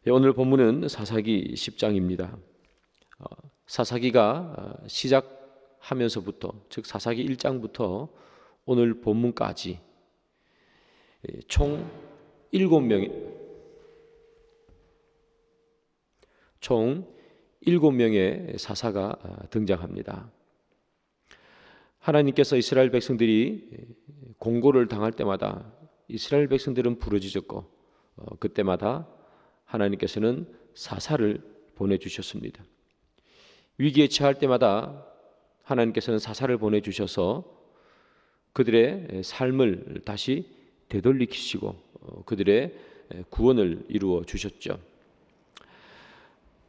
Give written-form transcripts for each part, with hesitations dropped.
오늘 본문은 사사기 10장입니다. 사사기가 시작하면서부터, 즉 사사기 1장부터 오늘 본문까지 총 7명의 사사가 등장합니다. 하나님께서 이스라엘 백성들이 공고를 당할 때마다 이스라엘 백성들은 부르짖었고 그때마다 하나님께서는 사사를 보내주셨습니다. 위기에 처할 때마다 하나님께서는 사사를 보내주셔서 그들의 삶을 다시 되돌리시고 그들의 구원을 이루어 주셨죠.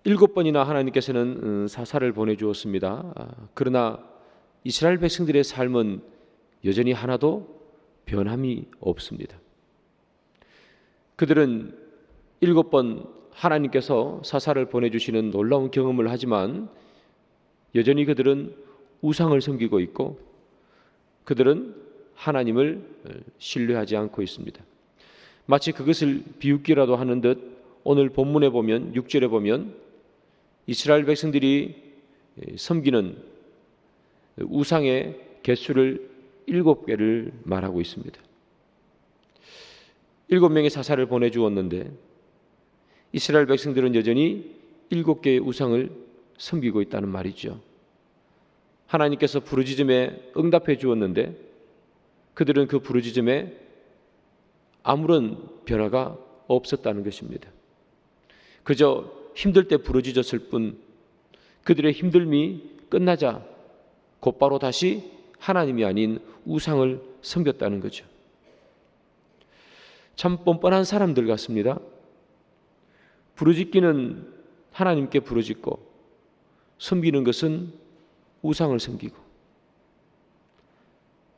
7번이나 하나님께서는 사사를 보내주었습니다. 그러나 이스라엘 백성들의 삶은 여전히 하나도 변함이 없습니다. 그들은 7번 하나님께서 사사를 보내주시는 놀라운 경험을 하지만 여전히 그들은 우상을 섬기고 있고 그들은 하나님을 신뢰하지 않고 있습니다. 마치 그것을 비웃기라도 하는 듯 오늘 본문에 보면 6절에 보면 이스라엘 백성들이 섬기는 우상의 개수를 7개를 말하고 있습니다. 7명의 사사를 보내주었는데 이스라엘 백성들은 여전히 7개의 우상을 섬기고 있다는 말이죠. 하나님께서 부르짖음에 응답해 주었는데 그들은 그 부르짖음에 아무런 변화가 없었다는 것입니다. 그저 힘들 때 부르짖었을 뿐 그들의 힘듦이 끝나자 곧바로 다시 하나님이 아닌 우상을 섬겼다는 거죠. 참 뻔뻔한 사람들 같습니다. 부르짖기는 하나님께 부르짖고 섬기는 것은 우상을 섬기고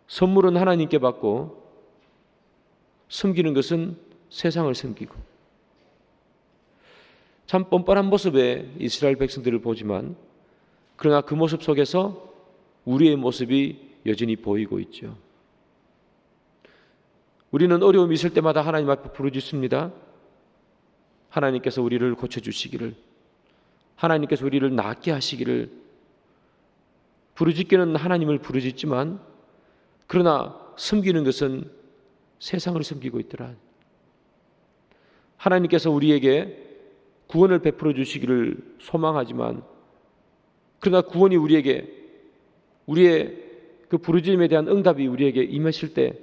선물은 하나님께 받고 섬기는 것은 세상을 섬기고 참 뻔뻔한 모습의 이스라엘 백성들을 보지만 그러나 그 모습 속에서 우리의 모습이 여전히 보이고 있죠. 우리는 어려움이 있을 때마다 하나님 앞에 부르짖습니다. 하나님께서 우리를 고쳐주시기를, 하나님께서 우리를 낫게 하시기를. 부르짖기는 하나님을 부르짖지만 그러나 섬기는 것은 세상을 섬기고 있더라. 하나님께서 우리에게 구원을 베풀어 주시기를 소망하지만 그러나 구원이 우리의 그 부르짖음에 대한 응답이 우리에게 임하실 때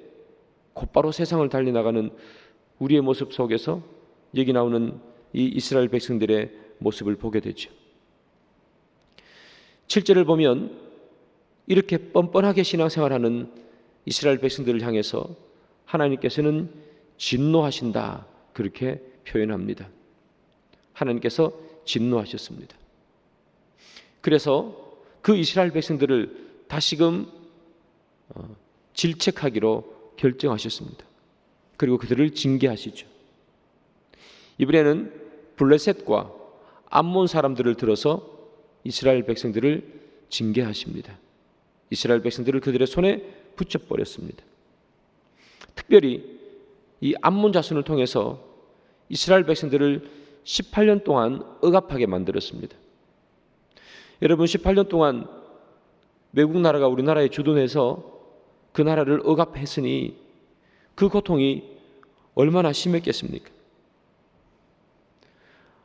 곧바로 세상을 달려나가는 우리의 모습 속에서 여기 나오는 이 이스라엘 백성들의 모습을 보게 되죠. 7절을 보면 이렇게 뻔뻔하게 신앙생활하는 이스라엘 백성들을 향해서 하나님께서는 진노하신다 그렇게 표현합니다. 하나님께서 진노하셨습니다. 그래서 그 이스라엘 백성들을 다시금 질책하기로 결정하셨습니다. 그리고 그들을 징계하시죠. 이번에는 블레셋과 암몬 사람들을 들어서 이스라엘 백성들을 징계하십니다. 이스라엘 백성들을 그들의 손에 붙여버렸습니다. 특별히 이 암몬 자손을 통해서 이스라엘 백성들을 18년 동안 억압하게 만들었습니다. 여러분 18년 동안 외국 나라가 우리나라에 주둔해서 그 나라를 억압했으니 그 고통이 얼마나 심했겠습니까?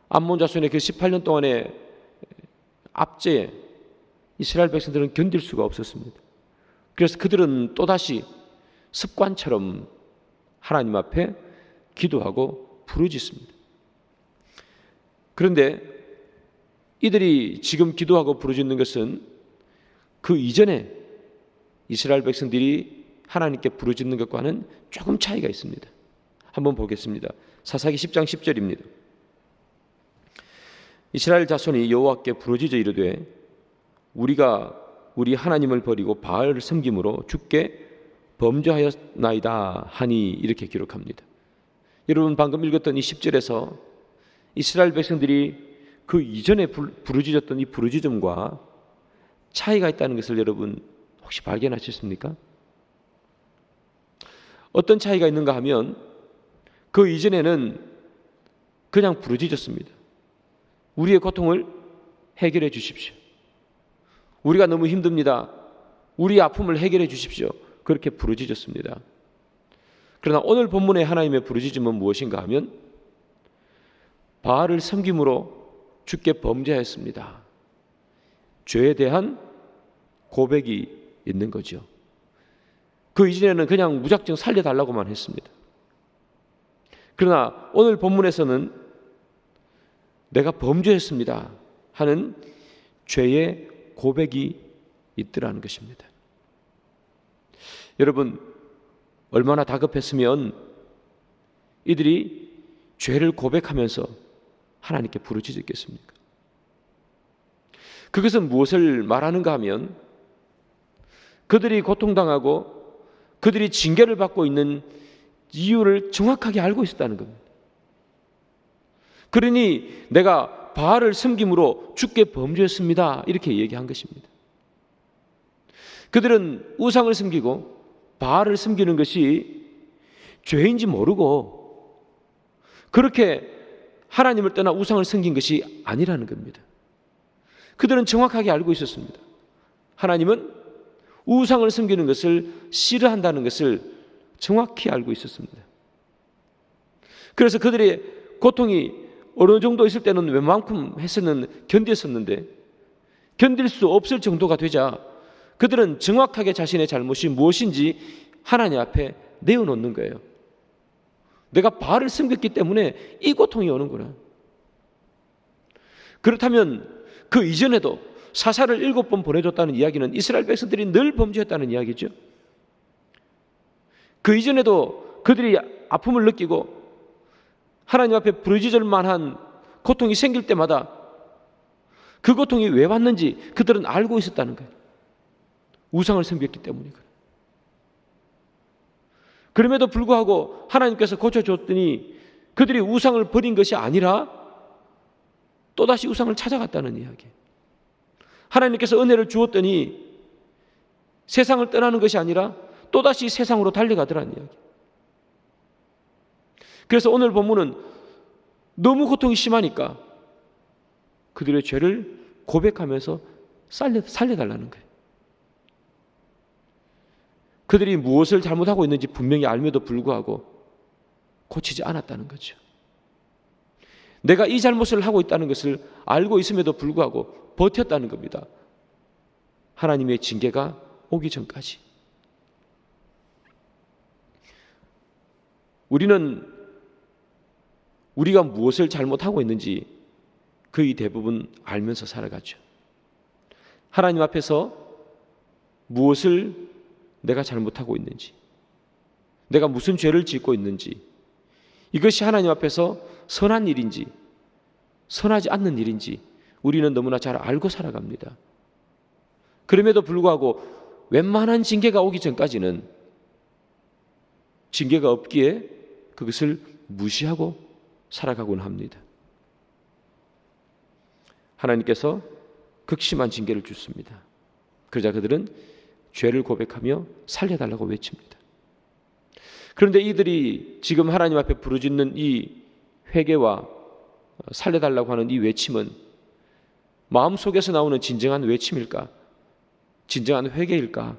암몬 자손의 그 18년 동안의 압제에 이스라엘 백성들은 견딜 수가 없었습니다. 그래서 그들은 또다시 습관처럼 하나님 앞에 기도하고 부르짖습니다. 그런데 이들이 지금 기도하고 부르짖는 것은 그 이전에 이스라엘 백성들이 하나님께 부르짖는 것과는 조금 차이가 있습니다. 한번 보겠습니다. 사사기 10장 10절입니다. 이스라엘 자손이 여호와께 부르짖어 이르되 우리가 우리 하나님을 버리고 바알을 섬김으로 주께 범죄하였나이다 하니 이렇게 기록합니다. 여러분 방금 읽었던 이 10절에서 이스라엘 백성들이 그 이전에 부르짖었던 이 부르짖음과 차이가 있다는 것을 여러분 혹시 발견하셨습니까? 어떤 차이가 있는가 하면 그 이전에는 그냥 부르짖었습니다. 우리의 고통을 해결해 주십시오. 우리가 너무 힘듭니다. 우리의 아픔을 해결해 주십시오. 그렇게 부르짖었습니다. 그러나 오늘 본문의 하나님의 부르짖음은 무엇인가 하면 바알을 섬김으로 주께 범죄하였습니다. 죄에 대한 고백이 있는 거죠. 그 이전에는 그냥 무작정 살려달라고만 했습니다. 그러나 오늘 본문에서는 내가 범죄했습니다 하는 죄의 고백이 있더라는 것입니다. 여러분, 얼마나 다급했으면 이들이 죄를 고백하면서 하나님께 부르짖었겠습니까? 그것은 무엇을 말하는가 하면 그들이 고통당하고 그들이 징계를 받고 있는 이유를 정확하게 알고 있었다는 겁니다. 그러니 내가 바알을 섬김으로 주께 범죄했습니다 이렇게 얘기한 것입니다. 그들은 우상을 섬기고 바알을 섬기는 것이 죄인지 모르고 그렇게 하나님을 떠나 우상을 섬긴 것이 아니라는 겁니다. 그들은 정확하게 알고 있었습니다. 하나님은 우상을 섬기는 것을 싫어한다는 것을 정확히 알고 있었습니다. 그래서 그들의 고통이 어느 정도 있을 때는 웬만큼 견뎠었는데 견딜 수 없을 정도가 되자 그들은 정확하게 자신의 잘못이 무엇인지 하나님 앞에 내어놓는 거예요. 내가 바알을 섬겼기 때문에 이 고통이 오는구나. 그렇다면 그 이전에도 사사를 7번 보내줬다는 이야기는 이스라엘 백성들이 늘 범죄했다는 이야기죠. 그 이전에도 그들이 아픔을 느끼고 하나님 앞에 부르짖을 만한 고통이 생길 때마다 그 고통이 왜 왔는지 그들은 알고 있었다는 거예요. 우상을 섬겼기 때문에 그래요. 그럼에도 불구하고 하나님께서 고쳐줬더니 그들이 우상을 버린 것이 아니라 또다시 우상을 찾아갔다는 이야기예요. 하나님께서 은혜를 주었더니 세상을 떠나는 것이 아니라 또다시 세상으로 달려가더라는 이야기. 그래서 오늘 본문은 너무 고통이 심하니까 그들의 죄를 고백하면서 살려달라는 거예요. 그들이 무엇을 잘못하고 있는지 분명히 알면도 불구하고 고치지 않았다는 거죠. 내가 이 잘못을 하고 있다는 것을 알고 있음에도 불구하고 버텼다는 겁니다. 하나님의 징계가 오기 전까지. 우리는 우리가 무엇을 잘못하고 있는지 거의 대부분 알면서 살아가죠. 하나님 앞에서 무엇을 내가 잘못하고 있는지, 내가 무슨 죄를 짓고 있는지, 이것이 하나님 앞에서 선한 일인지 선하지 않는 일인지 우리는 너무나 잘 알고 살아갑니다. 그럼에도 불구하고 웬만한 징계가 오기 전까지는 징계가 없기에 그것을 무시하고 살아가곤 합니다. 하나님께서 극심한 징계를 주십니다. 그러자 그들은 죄를 고백하며 살려달라고 외칩니다. 그런데 이들이 지금 하나님 앞에 부르짖는 이 회개와 살려달라고 하는 이 외침은 마음속에서 나오는 진정한 외침일까? 진정한 회개일까?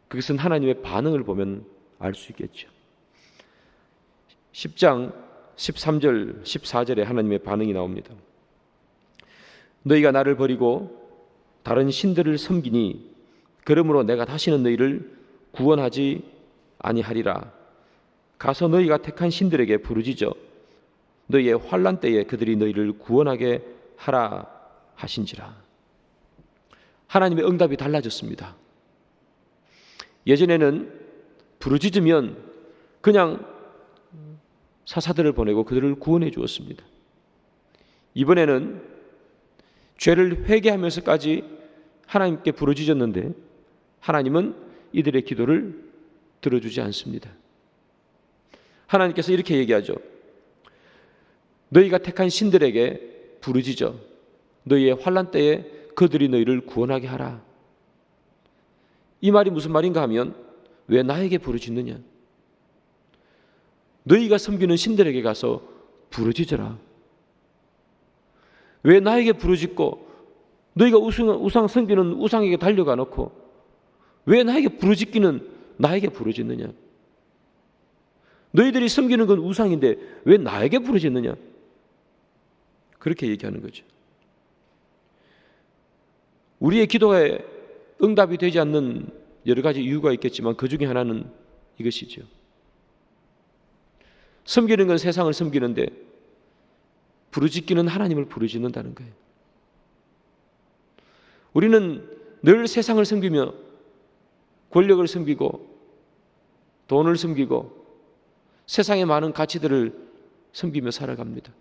그것은 하나님의 반응을 보면 알 수 있겠죠. 10장 13절 14절에 하나님의 반응이 나옵니다. 너희가 나를 버리고 다른 신들을 섬기니 그러므로 내가 다시는 너희를 구원하지 아니하리라. 가서 너희가 택한 신들에게 부르짖어 너희의 환난 때에 그들이 너희를 구원하게 하라 하신지라. 하나님의 응답이 달라졌습니다. 예전에는 부르짖으면 그냥 사사들을 보내고 그들을 구원해 주었습니다. 이번에는 죄를 회개하면서까지 하나님께 부르짖었는데 하나님은 이들의 기도를 들어주지 않습니다. 하나님께서 이렇게 얘기하죠. 너희가 택한 신들에게 부르짖어 너희의 환난 때에 그들이 너희를 구원하게 하라. 이 말이 무슨 말인가 하면 왜 나에게 부르짖느냐? 너희가 섬기는 신들에게 가서 부르짖어라. 왜 나에게 부르짖고 너희가 우상 섬기는 우상에게 달려가 놓고 왜 나에게 부르짖기는 나에게 부르짖느냐? 너희들이 섬기는 건 우상인데 왜 나에게 부르짖느냐? 그렇게 얘기하는 거죠. 우리의 기도에 응답이 되지 않는 여러 가지 이유가 있겠지만 그 중에 하나는 이것이죠. 섬기는 건 세상을 섬기는데 부르짖기는 하나님을 부르짖는다는 거예요. 우리는 늘 세상을 섬기며 권력을 섬기고 돈을 섬기고 세상의 많은 가치들을 섬기며 살아갑니다.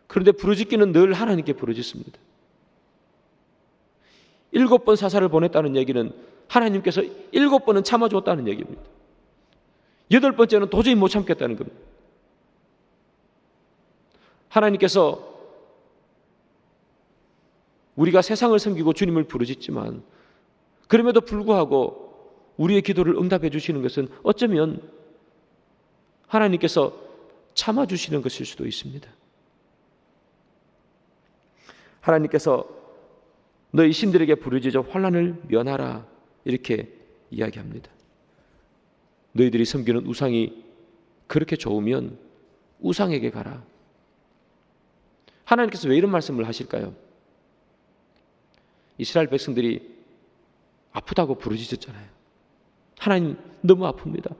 그런데 부르짖기는 늘 하나님께 부르짖습니다. 7번 사사를 보냈다는 얘기는 하나님께서 7번은 참아줬다는 얘기입니다. 8번째는 도저히 못 참겠다는 겁니다. 하나님께서 우리가 세상을 섬기고 주님을 부르짖지만 그럼에도 불구하고 우리의 기도를 응답해 주시는 것은 어쩌면 하나님께서 참아주시는 것일 수도 있습니다. 하나님께서 너희 신들에게 부르짖어 환난을 면하라 이렇게 이야기합니다. 너희들이 섬기는 우상이 그렇게 좋으면 우상에게 가라. 하나님께서 왜 이런 말씀을 하실까요? 이스라엘 백성들이 아프다고 부르짖었잖아요. 하나님 너무 아픕니다.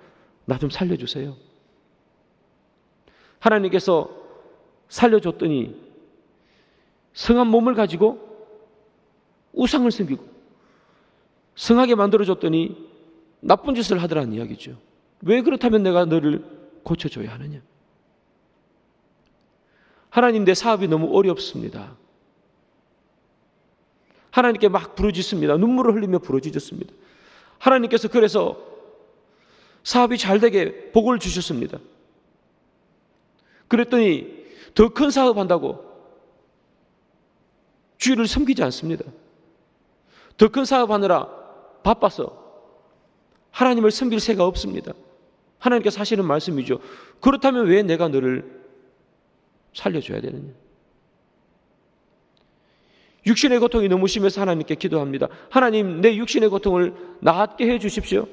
나 좀 살려주세요. 하나님께서 살려줬더니 성한 몸을 가지고 우상을 섬기고 성하게 만들어줬더니 나쁜 짓을 하더라는 이야기죠. 왜 그렇다면 내가 너를 고쳐줘야 하느냐? 하나님 내 사업이 너무 어렵습니다. 하나님께 막 부르짖습니다. 눈물을 흘리며 부르짖었습니다. 하나님께서 그래서 사업이 잘 되게 복을 주셨습니다. 그랬더니 더 큰 사업 한다고 주의를 섬기지 않습니다. 더 큰 사업 하느라 바빠서 하나님을 섬길 새가 없습니다. 하나님께서 하시는 말씀이죠. 그렇다면 왜 내가 너를 살려줘야 되느냐? 육신의 고통이 너무 심해서 하나님께 기도합니다. 하나님 내 육신의 고통을 낫게 해 주십시오.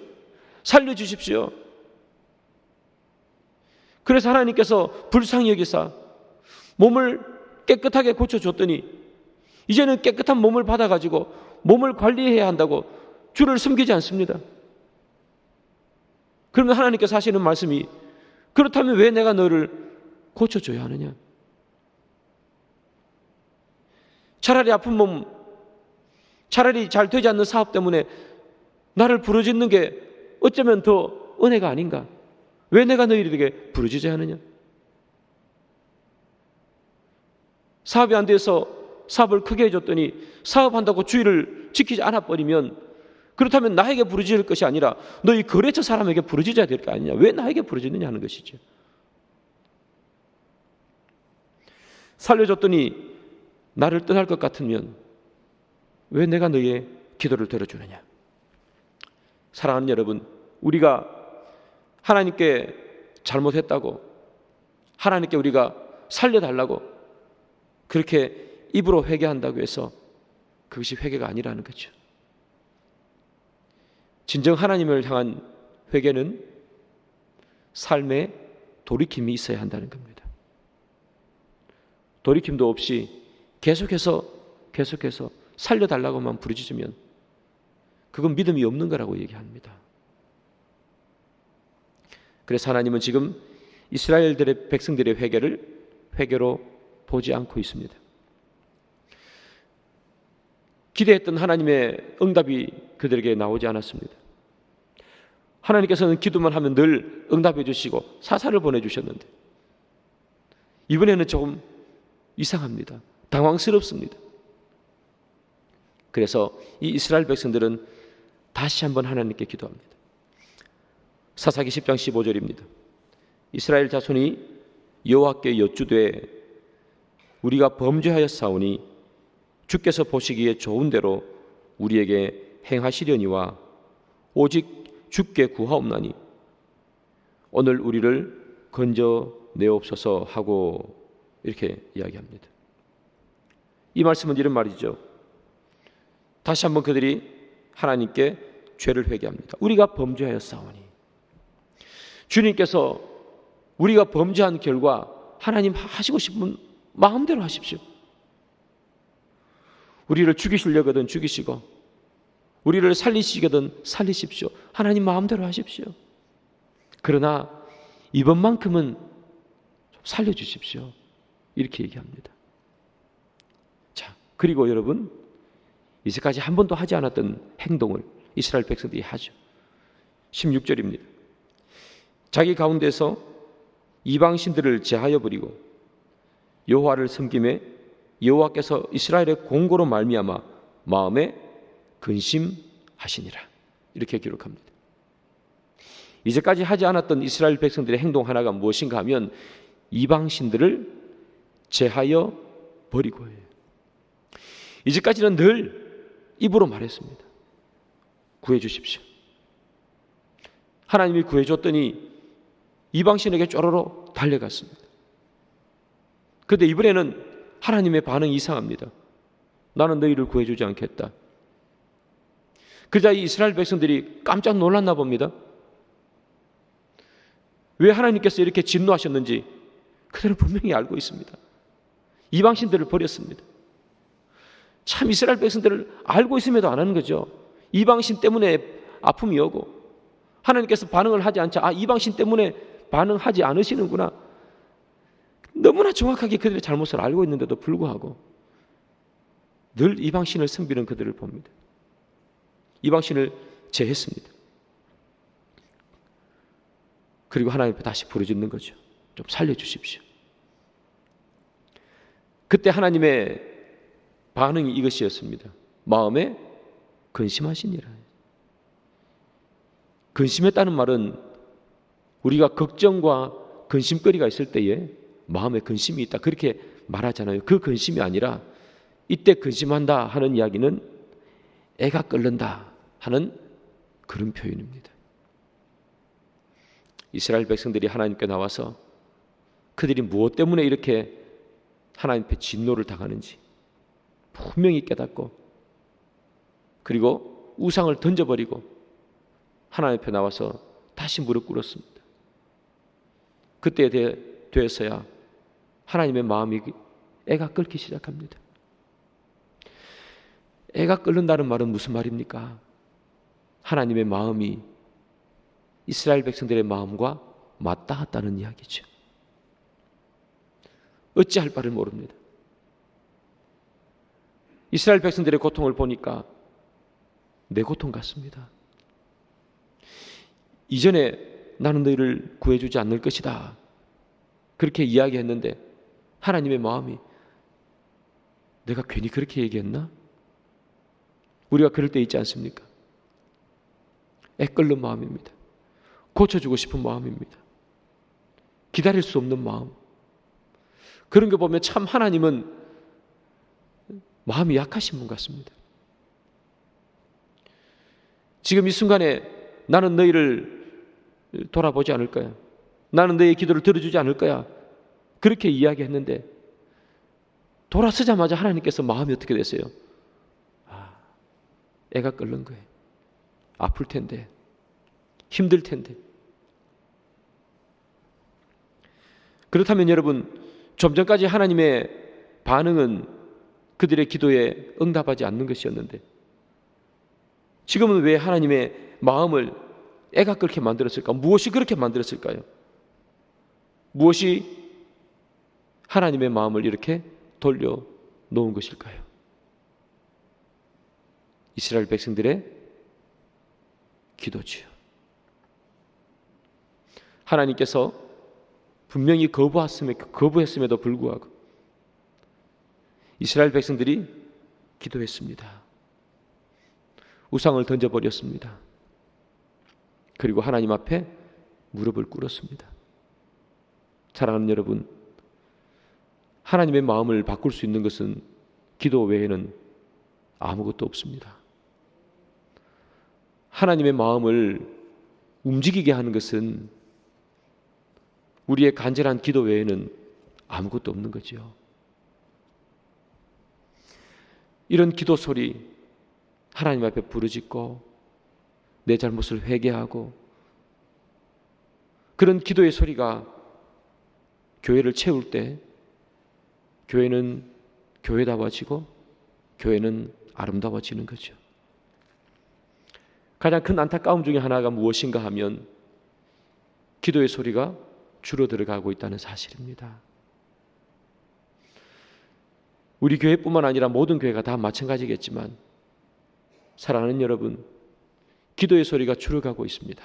살려주십시오. 그래서 하나님께서 불쌍히 여기사 몸을 깨끗하게 고쳐줬더니 이제는 깨끗한 몸을 받아가지고 몸을 관리해야 한다고 주를 섬기지 않습니다. 그러면 하나님께서 하시는 말씀이 그렇다면 왜 내가 너를 고쳐줘야 하느냐? 차라리 아픈 몸, 차라리 잘 되지 않는 사업 때문에 나를 부르짖는 게 어쩌면 더 은혜가 아닌가? 왜 내가 너희들에게 부르짖어야 하느냐? 사업이 안 돼서 사업을 크게 해줬더니 사업한다고 주의를 지키지 않아버리면 그렇다면 나에게 부르짖을 것이 아니라 너희 거래처 사람에게 부르짖어야 될 거 아니냐? 왜 나에게 부르짖느냐 하는 것이죠. 살려줬더니 나를 떠날 것 같으면 왜 내가 너의 기도를 들어주느냐? 사랑하는 여러분, 우리가 하나님께 잘못했다고 하나님께 우리가 살려달라고 그렇게 입으로 회개한다고 해서 그것이 회개가 아니라는 거죠. 진정 하나님을 향한 회개는 삶에 돌이킴이 있어야 한다는 겁니다. 돌이킴도 없이 계속해서 살려달라고만 부르짖으면 그건 믿음이 없는 거라고 얘기합니다. 그래서 하나님은 지금 이스라엘들의 백성들의 회개를 회개로 보지 않고 있습니다. 기대했던 하나님의 응답이 그들에게 나오지 않았습니다. 하나님께서는 기도만 하면 늘 응답해 주시고 사사를 보내주셨는데 이번에는 조금 이상합니다. 당황스럽습니다. 그래서 이 이스라엘 백성들은 다시 한번 하나님께 기도합니다. 사사기 10장 15절입니다. 이스라엘 자손이 여호와께 여쭈되 우리가 범죄하였사오니 주께서 보시기에 좋은 대로 우리에게 행하시려니와 오직 주께 구하옵나니 오늘 우리를 건져내옵소서 하고 이렇게 이야기합니다. 이 말씀은 이런 말이죠. 다시 한번 그들이 하나님께 죄를 회개합니다. 우리가 범죄하였사오니, 주님께서 우리가 범죄한 결과 하나님 하시고 싶은 마음대로 하십시오. 우리를 죽이시려거든 죽이시고 우리를 살리시거든 살리십시오. 하나님 마음대로 하십시오. 그러나 이번만큼은 좀 살려주십시오. 이렇게 얘기합니다. 자, 그리고 여러분, 이제까지 한 번도 하지 않았던 행동을 이스라엘 백성들이 하죠. 16절입니다. 자기 가운데서 이방신들을 제하여 버리고 여호와를 섬김에 여호와께서 이스라엘의 공고로 말미암아 마음에 근심하시니라. 이렇게 기록합니다. 이제까지 하지 않았던 이스라엘 백성들의 행동 하나가 무엇인가 하면 이방신들을 제하여 버리고 해요. 이제까지는 늘 입으로 말했습니다. 구해 주십시오. 하나님이 구해줬더니 이방신에게 쪼로로 달려갔습니다. 그런데 이번에는 하나님의 반응이 이상합니다. 나는 너희를 구해주지 않겠다. 그러자 이 이스라엘 백성들이 깜짝 놀랐나 봅니다. 왜 하나님께서 이렇게 진노하셨는지 그들은 분명히 알고 있습니다. 이방신들을 버렸습니다. 참 이스라엘 백성들을 알고 있음에도 안 하는 거죠. 이방신 때문에 아픔이 오고 하나님께서 반응을 하지 않자 이방신 때문에 반응하지 않으시는구나. 너무나 정확하게 그들의 잘못을 알고 있는데도 불구하고 늘 이방신을 섬기는 그들을 봅니다. 이방신을 제했습니다. 그리고 하나님 앞에 다시 부르짖는 거죠. 좀 살려주십시오. 그때 하나님의 반응이 이것이었습니다. 마음에 근심하시니라. 근심했다는 말은 우리가 걱정과 근심거리가 있을 때에 마음에 근심이 있다, 그렇게 말하잖아요. 그 근심이 아니라 이때 근심한다 하는 이야기는 애가 끓는다 하는 그런 표현입니다. 이스라엘 백성들이 하나님께 나와서 그들이 무엇 때문에 이렇게 하나님 앞에 진노를 당하는지 분명히 깨닫고 그리고 우상을 던져버리고 하나님 앞에 나와서 다시 무릎 꿇었습니다. 그때에 되어서야 하나님의 마음이 애가 끓기 시작합니다. 애가 끓는다는 말은 무슨 말입니까? 하나님의 마음이 이스라엘 백성들의 마음과 맞닿았다는 이야기죠. 어찌할 바를 모릅니다. 이스라엘 백성들의 고통을 보니까 내 고통 같습니다. 이전에 나는 너희를 구해주지 않을 것이다, 그렇게 이야기했는데 하나님의 마음이 내가 괜히 그렇게 얘기했나? 우리가 그럴 때 있지 않습니까? 애 끓는 마음입니다. 고쳐주고 싶은 마음입니다. 기다릴 수 없는 마음. 그런 거 보면 참 하나님은 마음이 약하신 분 같습니다. 지금 이 순간에 나는 너희를 돌아보지 않을 거야, 나는 너희의 기도를 들어주지 않을 거야, 그렇게 이야기했는데 돌아서자마자 하나님께서 마음이 어떻게 되세요? 애가 끓는 거예요. 아플 텐데, 힘들 텐데. 그렇다면 여러분, 좀 전까지 하나님의 반응은 그들의 기도에 응답하지 않는 것이었는데 지금은 왜 하나님의 마음을 애가 끓게 만들었을까? 무엇이 그렇게 만들었을까요? 무엇이 하나님의 마음을 이렇게 돌려놓은 것일까요? 이스라엘 백성들의 기도지요. 하나님께서 분명히 거부했음에도 불구하고 이스라엘 백성들이 기도했습니다. 우상을 던져버렸습니다. 그리고 하나님 앞에 무릎을 꿇었습니다. 사랑하는 여러분, 하나님의 마음을 바꿀 수 있는 것은 기도 외에는 아무것도 없습니다. 하나님의 마음을 움직이게 하는 것은 우리의 간절한 기도 외에는 아무것도 없는 거죠. 이런 기도 소리, 하나님 앞에 부르짖고 내 잘못을 회개하고 그런 기도의 소리가 교회를 채울 때 교회는 교회다워지고 교회는 아름다워지는 거죠. 가장 큰 안타까움 중에 하나가 무엇인가 하면 기도의 소리가 줄어들어가고 있다는 사실입니다. 우리 교회뿐만 아니라 모든 교회가 다 마찬가지겠지만 사랑하는 여러분, 기도의 소리가 줄어가고 있습니다.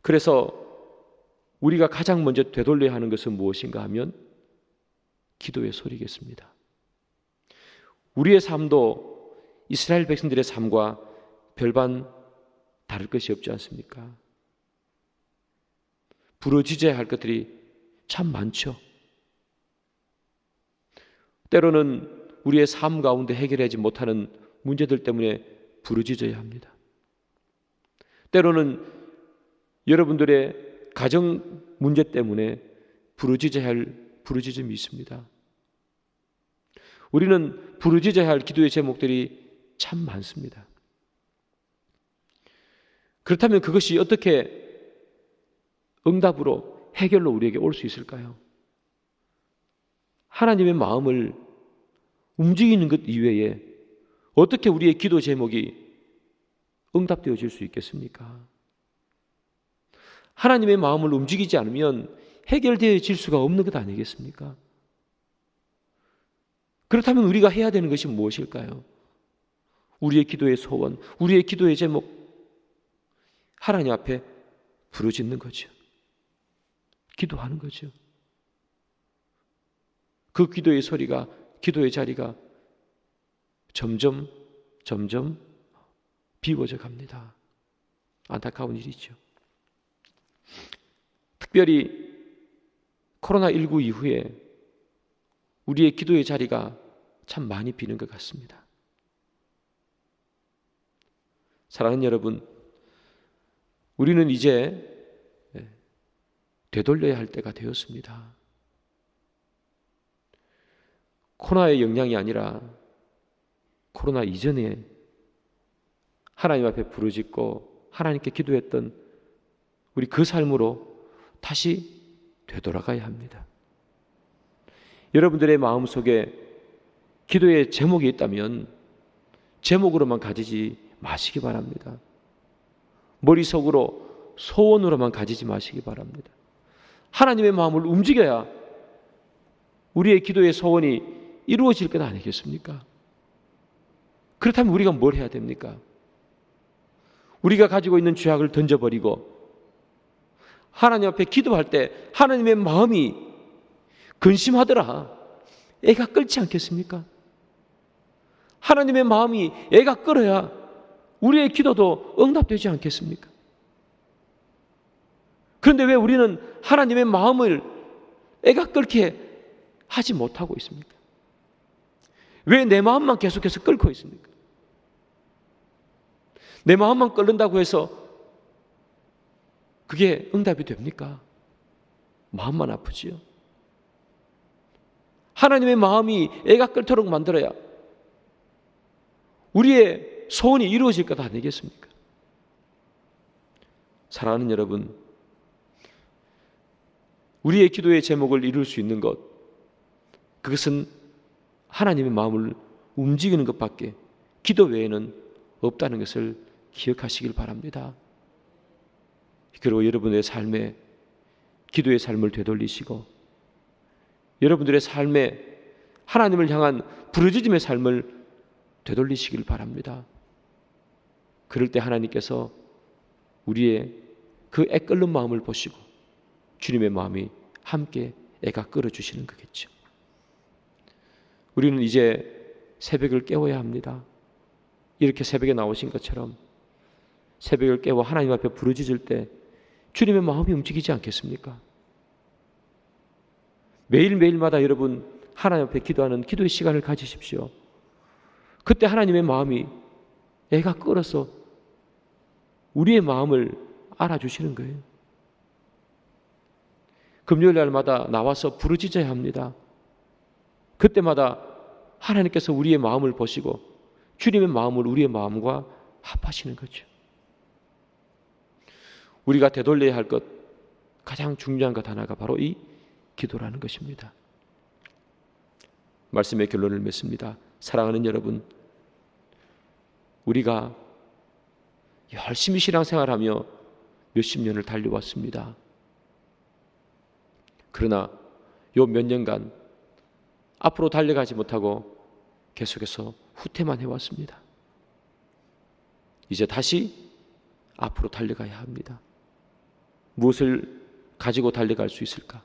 그래서 우리가 가장 먼저 되돌려야 하는 것은 무엇인가 하면 기도의 소리겠습니다. 우리의 삶도 이스라엘 백성들의 삶과 별반 다를 것이 없지 않습니까? 부르짖어야 할 것들이 참 많죠. 때로는 우리의 삶 가운데 해결하지 못하는 문제들 때문에 부르짖어야 합니다. 때로는 여러분들의 가정 문제 때문에 부르짖어야 할 부르짖음이 있습니다. 우리는 부르짖어야 할 기도의 제목들이 참 많습니다. 그렇다면 그것이 어떻게 응답으로 해결로 우리에게 올 수 있을까요? 하나님의 마음을 움직이는 것 이외에 어떻게 우리의 기도 제목이 응답되어질 수 있겠습니까? 하나님의 마음을 움직이지 않으면 해결되어질 수가 없는 것 아니겠습니까? 그렇다면 우리가 해야 되는 것이 무엇일까요? 우리의 기도의 소원, 우리의 기도의 제목, 하나님 앞에 부르짖는 거죠. 기도하는 거죠. 그 기도의 소리가, 기도의 자리가 점점 비워져 갑니다. 안타까운 일이죠. 특별히 코로나19 이후에 우리의 기도의 자리가 참 많이 비는 것 같습니다. 사랑하는 여러분, 우리는 이제 되돌려야 할 때가 되었습니다. 코로나의 영향이 아니라 코로나 이전에 하나님 앞에 부르짖고 하나님께 기도했던 우리 그 삶으로 다시 되돌아가야 합니다. 여러분들의 마음속에 기도의 제목이 있다면 제목으로만 가지지 마시기 바랍니다. 머릿속으로 소원으로만 가지지 마시기 바랍니다. 하나님의 마음을 움직여야 우리의 기도의 소원이 이루어질 것 아니겠습니까? 그렇다면 우리가 뭘 해야 됩니까? 우리가 가지고 있는 죄악을 던져버리고 하나님 앞에 기도할 때 하나님의 마음이 근심하더라, 애가 끓지 않겠습니까? 하나님의 마음이 애가 끓어야 우리의 기도도 응답되지 않겠습니까? 그런데 왜 우리는 하나님의 마음을 애가 끓게 하지 못하고 있습니까? 왜 내 마음만 계속해서 끓고 있습니까? 내 마음만 끓는다고 해서 그게 응답이 됩니까? 마음만 아프지요. 하나님의 마음이 애가 끓도록 만들어야 우리의 소원이 이루어질 것 아니겠습니까? 사랑하는 여러분, 우리의 기도의 제목을 이룰 수 있는 것, 그것은 하나님의 마음을 움직이는 것밖에 기도 외에는 없다는 것을 기억하시길 바랍니다. 그리고 여러분의 삶에 기도의 삶을 되돌리시고 여러분들의 삶에 하나님을 향한 부르짖음의 삶을 되돌리시길 바랍니다. 그럴 때 하나님께서 우리의 그 애 끓는 마음을 보시고 주님의 마음이 함께 애가 끓어주시는 거겠죠. 우리는 이제 새벽을 깨워야 합니다. 이렇게 새벽에 나오신 것처럼 새벽을 깨워 하나님 앞에 부르짖을 때 주님의 마음이 움직이지 않겠습니까? 매일매일마다 여러분 하나님 앞에 기도하는 기도의 시간을 가지십시오. 그때 하나님의 마음이 애가 끓어서 우리의 마음을 알아주시는 거예요. 금요일 날마다 나와서 부르짖어야 합니다. 그때마다 하나님께서 우리의 마음을 보시고 주님의 마음을 우리의 마음과 합하시는 거죠. 우리가 되돌려야 할 것, 가장 중요한 것 하나가 바로 이 기도라는 것입니다. 말씀의 결론을 맺습니다. 사랑하는 여러분, 우리가 열심히 신앙생활하며 몇십 년을 달려왔습니다. 그러나 요 몇 년간 앞으로 달려가지 못하고 계속해서 후퇴만 해왔습니다. 이제 다시 앞으로 달려가야 합니다. 무엇을 가지고 달려갈 수 있을까?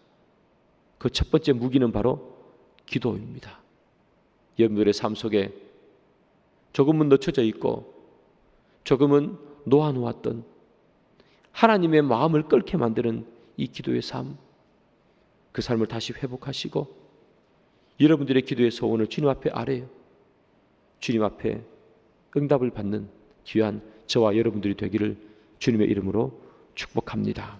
그 첫 번째 무기는 바로 기도입니다. 여러분들의 삶 속에 조금은 늦춰져 있고 조금은 놓아놓았던 하나님의 마음을 끓게 만드는 이 기도의 삶, 그 삶을 다시 회복하시고 여러분들의 기도의 소원을 주님 앞에 아뢰어 주님 앞에 응답을 받는 귀한 저와 여러분들이 되기를 주님의 이름으로 축복합니다.